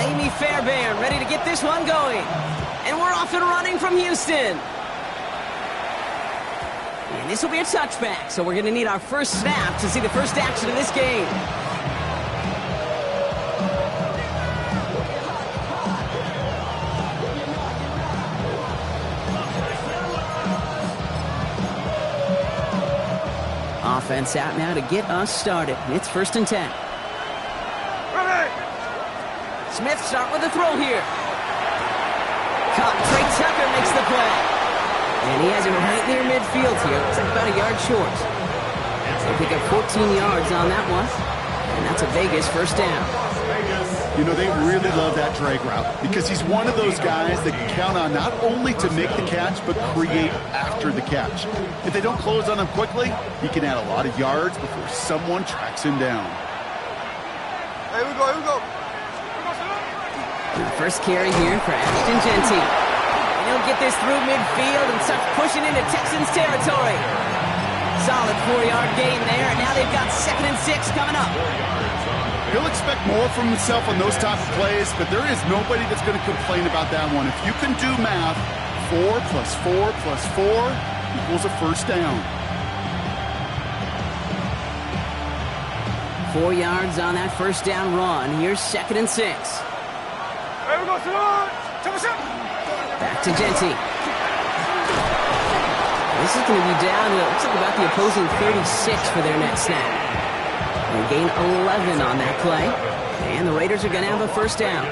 Amy Fairbairn ready to get this one going. And we're off and running from Houston. And this will be a touchback, so we're going to need our first snap to see the first action of this game. Offense out now to get us started. It's 1st and 10. Smith start with a throw here. Caught. Trey Tucker makes the play. And he has it right near midfield here. It's like about a yard short. They pick up 14 yards on that one. And that's a Vegas first down. You know, they really love that drag route because he's one of those guys that can count on not only to make the catch, but create after the catch. If they don't close on him quickly, he can add a lot of yards before someone tracks him down. Here we go. The first carry here for Ashton Genty. And he'll get this through midfield and starts pushing into Texans territory. Solid 4-yard gain there, and now they've got 2nd and 6 coming up. He'll expect more from himself on those type of plays, but there is nobody that's going to complain about that one. If you can do math, 4 plus 4 plus 4 equals a first down. 4 yards on that first down run. Here's 2nd and 6. Back to Genty. This is going to be down to, looks like about the opposing 36 for their next snap. They gain 11 on that play. And the Raiders are going to have a first down.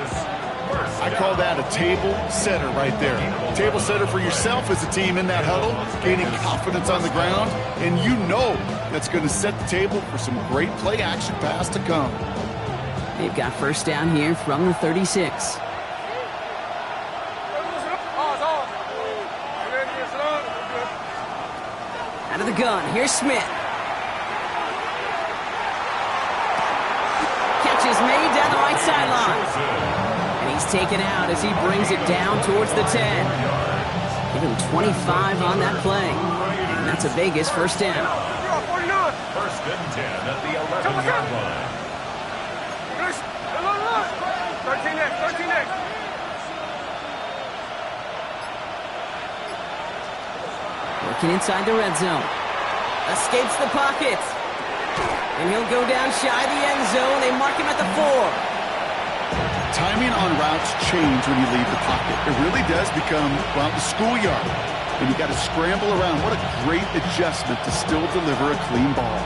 I call that a table setter right there. Table setter for yourself as a team in that huddle, gaining confidence on the ground, and you know that's going to set the table for some great play action pass to come. They've got first down here from the 36. Out of the gun, here's Smith. Catch is made down the right sideline. And he's taken out as he brings it down towards the 10. Give him 25 on that play. And that's a Vegas first down. 1st and 10 at the 11-yard line. 13X. Working inside the red zone. Escapes the pocket. And he'll go down shy of the end zone. They mark him at the 4. Timing on routes change when you leave the pocket. It really does become, well, the schoolyard. And you got to scramble around. What a great adjustment to still deliver a clean ball.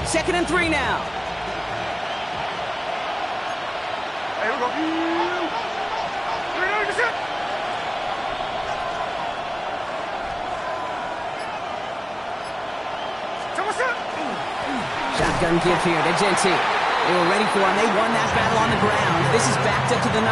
Second and 3 now. Here we go. Shotgun give here to Genty. They were ready for him. They won that battle on the ground. This is backed up to the 9.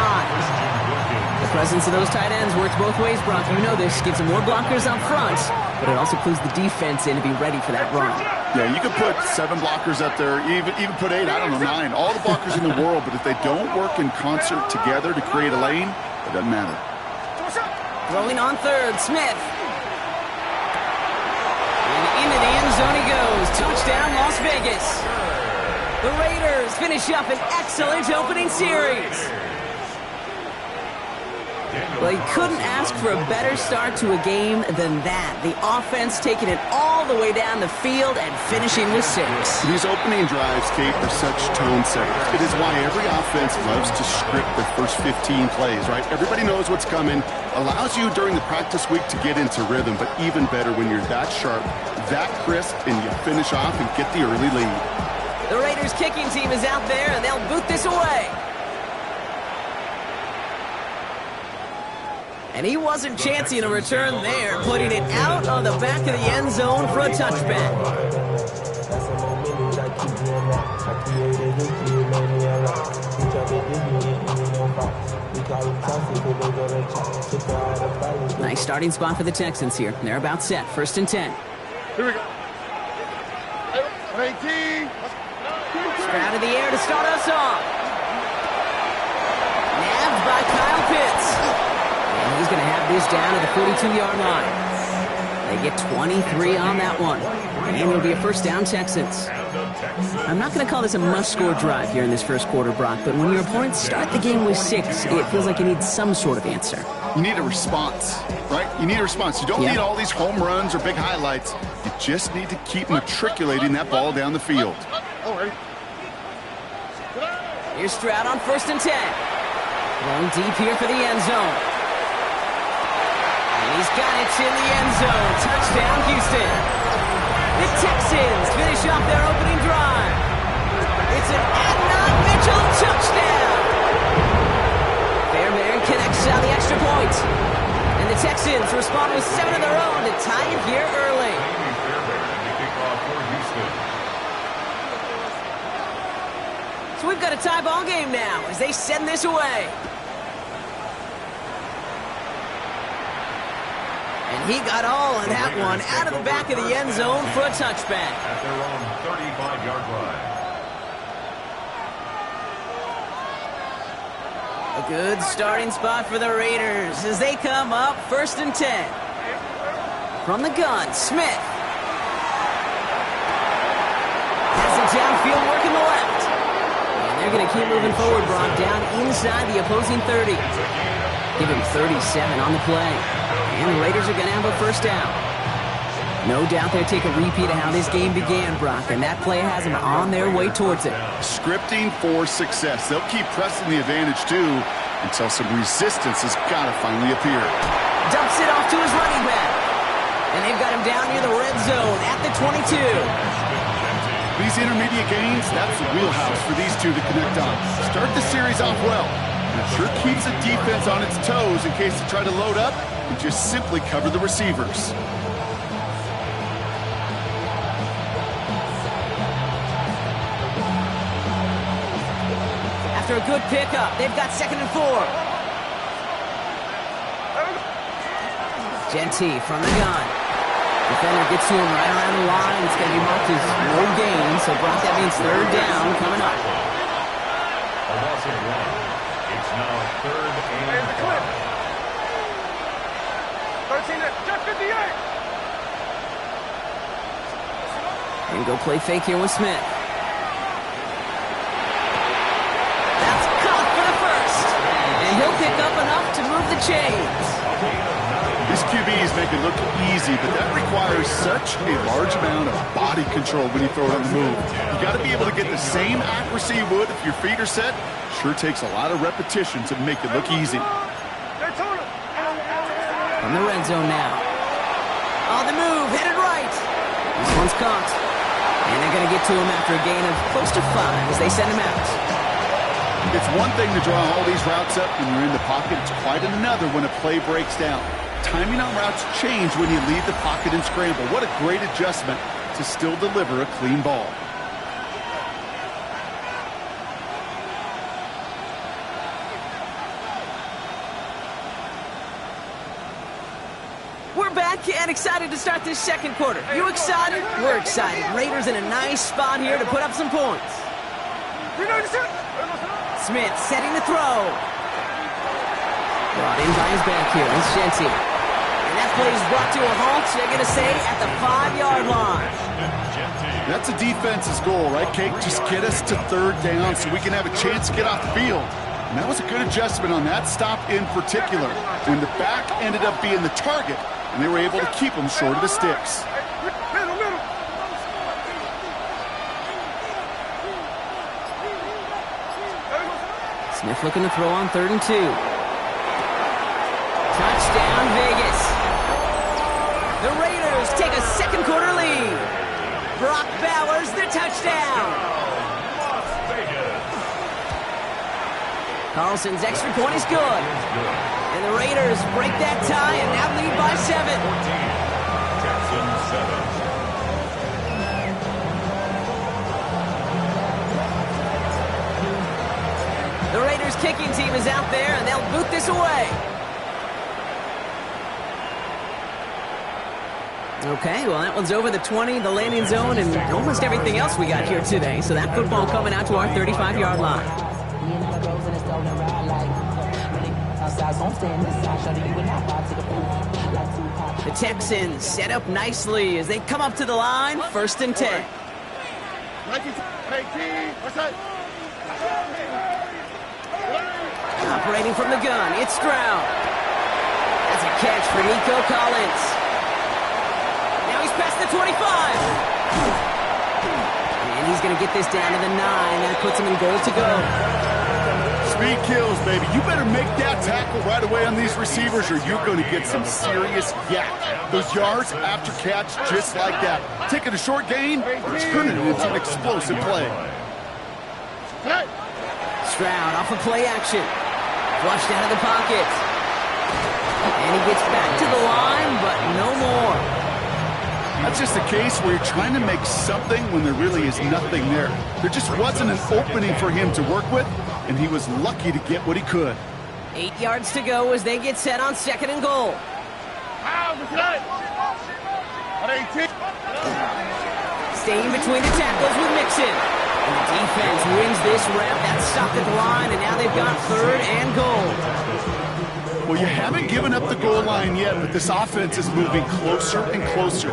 The presence of those tight ends works both ways, Brock. You know this. Gives them more blockers up front, but it also clues the defense in to be ready for that run. Yeah, you could put 7 blockers up there, even put 8, I don't know, 9. All the blockers in the world, but if they don't work in concert together to create a lane, it doesn't matter. Throwing on 3rd, Smith. And into the end zone he goes. Touchdown, Las Vegas. The Raiders finish up an excellent opening series. Well, you couldn't ask for a better start to a game than that. The offense taking it all the way down the field and finishing with 6. These opening drives, Kate, are such tone setters. It is why every offense loves to script their first 15 plays, right? Everybody knows what's coming. Allows you during the practice week to get into rhythm, but even better when you're that sharp, that crisp, and you finish off and get the early lead. The Raiders kicking team is out there, and they'll boot this away. And he wasn't chancing a return there, putting it out on the back of the end zone for a touchback. Nice starting spot for the Texans here. They're about set. 1st and 10. Here we go. 18. Out of the air to start us off. Nabbed by Kyle Pitts. And he's going to have this down at the 42-yard line. They get 23 on that one. And it'll be a first down, Texans. I'm not going to call this a must-score drive here in this first quarter, Brock, but when your opponents start the game with 6, it feels like you need some sort of answer. You need a response, right? You need a response. You don't need all these home runs or big highlights. You just need to keep matriculating that ball down the field. Here's Stroud on 1st and 10. Going deep here for the end zone. And he's got it in the end zone. Touchdown, Houston. The Texans finish off their opening drive. It's an Adnan Mitchell touchdown. Fairbairn connects on the extra point. And the Texans respond with 7 of their own to tie it here early. So we've got a tie ball game now as they send this away. And he got all of that one out of the back of the end zone for a touchback. At their own 35-yard line. A good starting spot for the Raiders as they come up 1st and 10. From the gun, Smith. Has the downfield work in the left. And they're going to keep moving forward, Brock, down inside the opposing 30. Give him 37 on the play. And the Raiders are going to have a first down. No doubt they'll take a repeat of how this game began, Brock, and that play has them on their way towards it. Scripting for success. They'll keep pressing the advantage, too, until some resistance has got to finally appear. Dumps it off to his running back. And they've got him down near the red zone at the 22. These intermediate gains, that's the wheelhouse for these two to connect on. Start the series off well. It sure keeps the defense on its toes in case they try to load up and just simply cover the receivers. After a good pickup, they've got 2nd and 4. Genty from the gun. Defender gets to him right around the line. It's going to be marked as no gain, so Brock, that means 3rd down coming up. A loss of 1. It's now 3rd and 5. And go play fake here with Smith. That's caught for the first. And he'll pick up enough to move the chains. This QBs make it look easy, but that requires such a large amount of body control when you throw it on the move. You got to be able to get the same accuracy you would if your feet are set. Sure takes a lot of repetition to make it look easy. From the red zone now. On the move, headed right. This one's caught. And they're going to get to him after a gain of close to 5 as they send him out. It's one thing to draw all these routes up when you're in the pocket. It's quite another when a play breaks down. Timing on routes change when you leave the pocket and scramble. What a great adjustment to still deliver a clean ball. We're back and excited to start this second quarter. You excited? We're excited. Raiders in a nice spot here to put up some points. Smith setting the throw. Brought in by his back here. It's Genty. And that play is brought to a halt, they're going to say, at the 5-yard line. That's a defense's goal, right, Kate? Just get us to 3rd down so we can have a chance to get off the field. And that was a good adjustment on that stop in particular, when the back ended up being the target, and they were able to keep them short of the sticks. Smith looking to throw on 3rd and 2. Touchdown, Vegas. The Raiders take a second quarter lead. Brock Bowers, the touchdown. Las Vegas. Carlson's extra point is good. And the Raiders break that tie and now lead by 7. 14, Texans 7. The Raiders kicking team is out there and they'll boot this away. Okay, well, that one's over the 20, the landing zone, and almost everything else we got here today. So that football coming out to our 35-yard line. The Texans set up nicely as they come up to the line, 1st and 10. Operating from the gun, it's Stroud. That's a catch for Nico Collins. Now he's past the 25. And he's going to get this down to the 9. That puts him in goal to go. Speed kills, baby. You better make that tackle right away on these receivers or you're going to get some serious yak. Those yards after catch just like that. Taking a short gain, turning it into an explosive play. Stroud off of play action. Flushed out of the pocket. And he gets back to the line, but no more. That's just a case where you're trying to make something when there really is nothing there. There just wasn't an opening for him to work with, and he was lucky to get what he could. 8 yards to go as they get set on 2nd and goal. Staying between the tackles with Mixon. And the defense wins this rep. That's stopped at the line, and now they've got 3rd and goal. Well, you haven't given up the goal line yet, but this offense is moving closer and closer.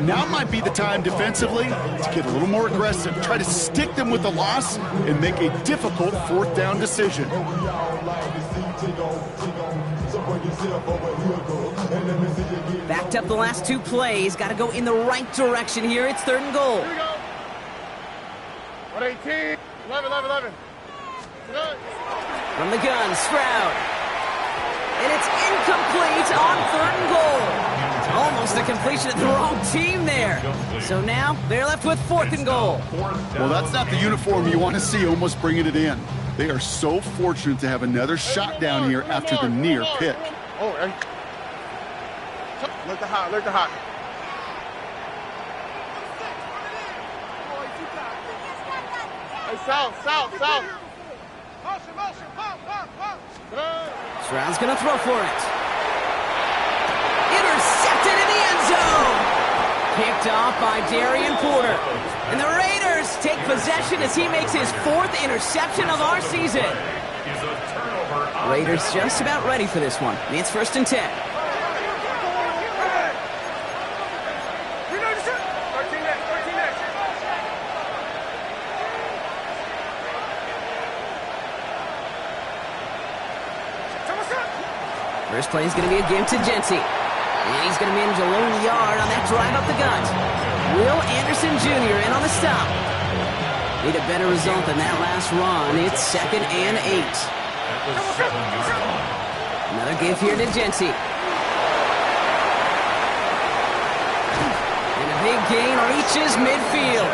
Now might be the time defensively to get a little more aggressive, try to stick them with the loss, and make a difficult 4th down decision. Backed up the last 2 plays. Got to go in the right direction here. It's 3rd and goal. 118, 11. From the gun, Stroud. And it's incomplete on 3rd and goal. Almost a completion of the wrong team there. So now they're left with 4th and goal. Well, that's not the uniform you want to see almost bringing it in. They are so fortunate to have another shot down here after the near pick. Oh, hey. Look the hot. Hey, south. Stroud's going to throw for it. Intercepted in the end zone. Picked off by Darian Porter. And the Raiders take possession as he makes his 4th interception of our season. Raiders just about ready for this one. It's 1st and 10. First play is going to be a give to Genty. And he's going to manage a lone yard on that drive up the gut. Will Anderson Jr. in on the stop. Need a better result than that last run. It's 2nd and 8. Another give here to Genty. And a big gain reaches midfield.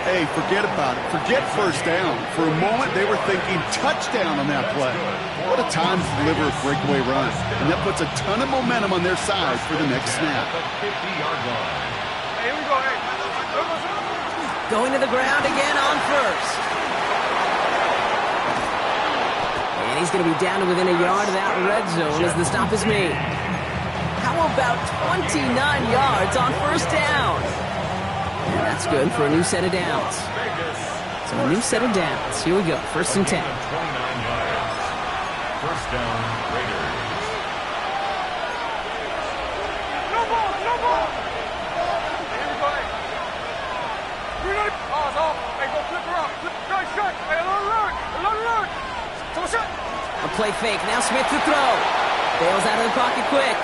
Hey, forget about it. Forget 1st down. For a moment, they were thinking touchdown on that play. What a time to deliver a breakaway run. And that puts a ton of momentum on their side for the next snap. Hey, here we go, hey. Going to the ground again on 1st. And he's going to be down to within a yard of that red zone as the stop is made. How about 29 yards on 1st down? And that's good for a new set of downs. So a new set of downs. Here we go. 1st and 10. 29 yards. 1st down, Raiders. No ball. Here we go, hey. Oh, hey, go flip her up. Nice shot. Hey, alert. A play fake. Now Smith to throw. Bails out of the pocket quick.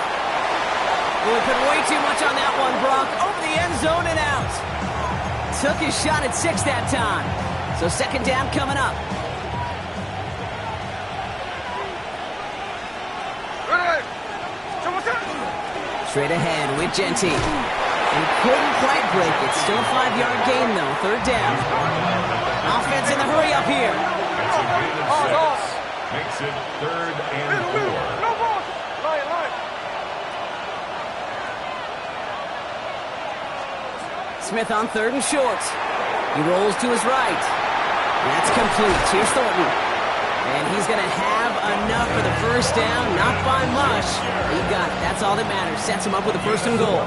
Boy, put way too much on that one, Brock. Over the end zone and out. Took his shot at 6 that time. So 2nd down coming up. Straight ahead with Genty. And he couldn't quite break it. Still a 5-yard gain, though. 3rd down. Offense in the hurry up here. Makes it 3rd and 4. No ball. Line. Smith on 3rd and short. He rolls to his right. That's complete. Here's Thornton. And he's going to have enough for the 1st down. Not by much. He got it. That's all that matters. Sets him up with a 1st and goal.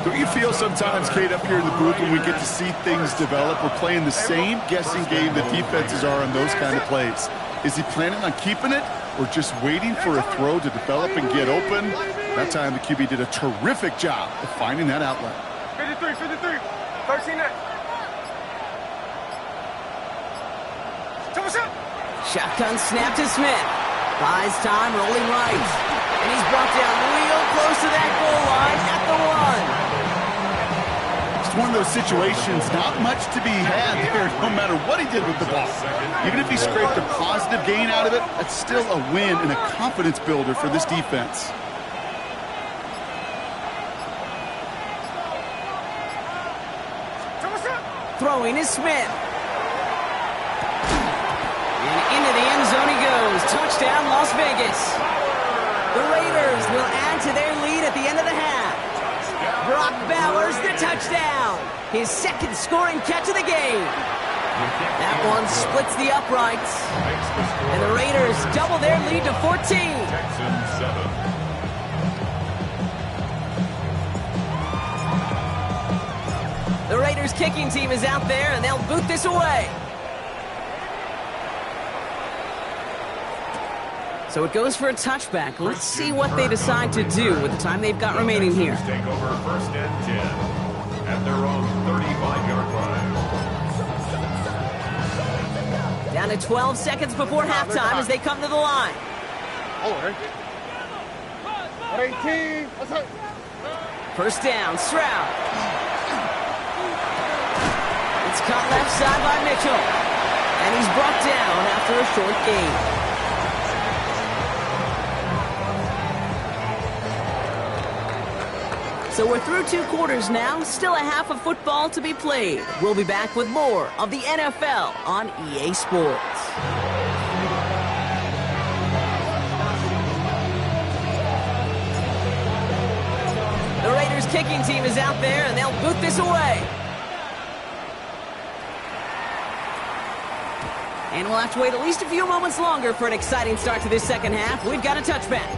Don't you feel sometimes, Kate, up here in the booth when we get to see things develop? We're playing the same guessing game that defenses are on those kind of plays. Is he planning on keeping it or just waiting for a throw to develop and get open? That time the QB did a terrific job of finding that outlet. 53, 13 next. Shotgun snap to Smith. Buys time, rolling right. And he's brought down real close to that goal line at the 1. It's one of those situations, not much to be had here, no matter what he did with the ball. Even if he scraped a positive gain out of it, that's still a win and a confidence builder for this defense. Throwing is Smith. And into the end zone he goes. Touchdown, Las Vegas. The Raiders will add to their lead at the end of the half. Brock Bowers, the touchdown. His second scoring catch of the game. That one splits the uprights. And the Raiders double their lead to 14. Texans 7. The Raiders kicking team is out there, and they'll boot this away. So it goes for a touchback. Let's see what they decide to do with the time they've got remaining here. Take over 1st and 10 at their own 35-yard line. Down to 12 seconds before halftime as they come to the line. 18. First down, Stroud. It's caught left side by Mitchell. And he's brought down after a short gain. So we're through 2 quarters now. Still a half of football to be played. We'll be back with more of the NFL on EA Sports. The Raiders kicking team is out there, and they'll boot this away. And we'll have to wait at least a few moments longer for an exciting start to this second half. We've got a touchback.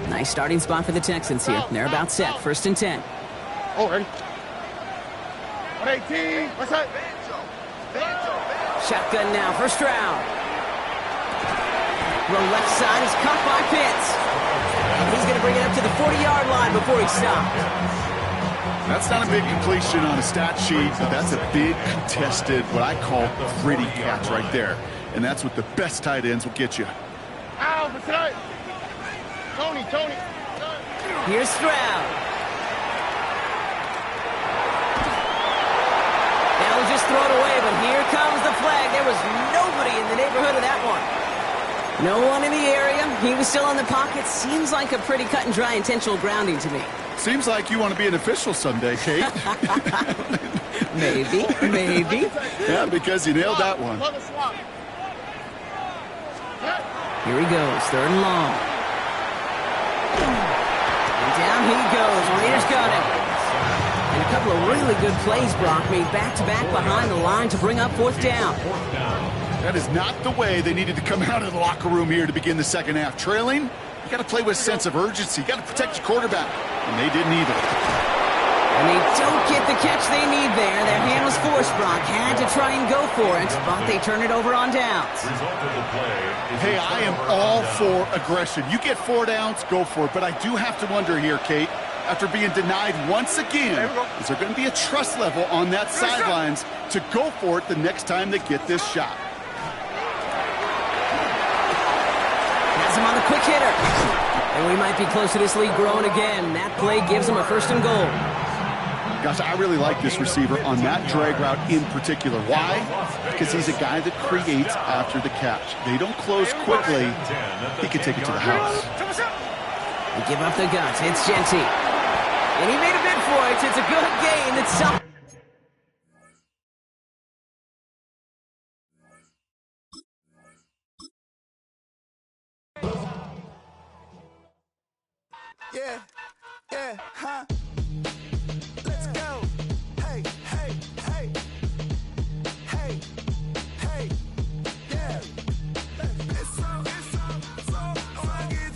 Nice starting spot for the Texans here. They're about set. 1st and 10. Ready. 118. What's that? Shotgun now for Stroud. Throw left side is caught by Pitts. And he's going to bring it up to the 40-yard line before he stops. That's not a big completion on a stat sheet, but that's a big contested, what I call gritty catch right there. And that's what the best tight ends will get you. Ow, what's that? Tony. Here's Stroud. They'll just throw it away, but here comes the flag. There was nobody in the neighborhood of that one. No one in the area. He was still in the pocket. Seems like a pretty cut and dry intentional grounding to me. Seems like you want to be an official someday, Kate. Maybe. Yeah, because you nailed that one. Here he goes, 3rd and long. And down he goes. Raiders got him. And a couple of really good plays, Brock, made back-to-back behind the line to bring up 4th down. That is not the way they needed to come out of the locker room here to begin the second half. Trailing, you got to play with a sense of urgency. You got to protect your quarterback. And they didn't either. And they don't get the catch they need there. Their hand was forced, Brock. Had to try and go for it, but they turn it over on downs. Hey, I am all for aggression. You get 4 downs, go for it. But I do have to wonder here, Kate, after being denied once again, is there going to be a trust level on that sidelines to go for it the next time they get this shot? Has him on the quick hitter. And we might be close to this lead growing again. That play gives them a 1st and goal. Gosh, I really like this receiver on that drag route in particular. Why? Because he's a guy that creates after the catch. They don't close quickly. He can take it to the house. They give up the guts. It's Genty. And he made a bid for it. It's a good game. It's something. Yeah, huh? Let's go. Hey, yeah. It's so rugged.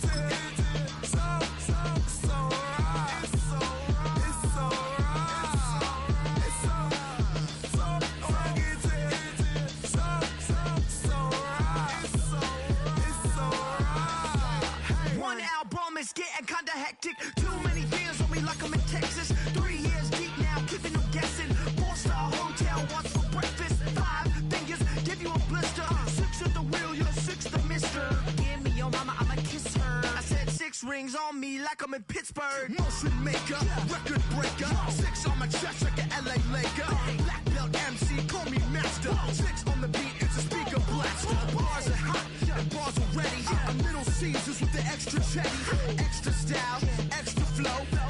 like I'm in Pittsburgh. Motion maker, record breaker. 6 on my chest like an LA Laker. Black belt MC, call me master. 6 on the beat, it's a speaker blaster. Bars are hot, and bars are ready. I'm Little Caesars with the extra chetty. Extra style, extra flow.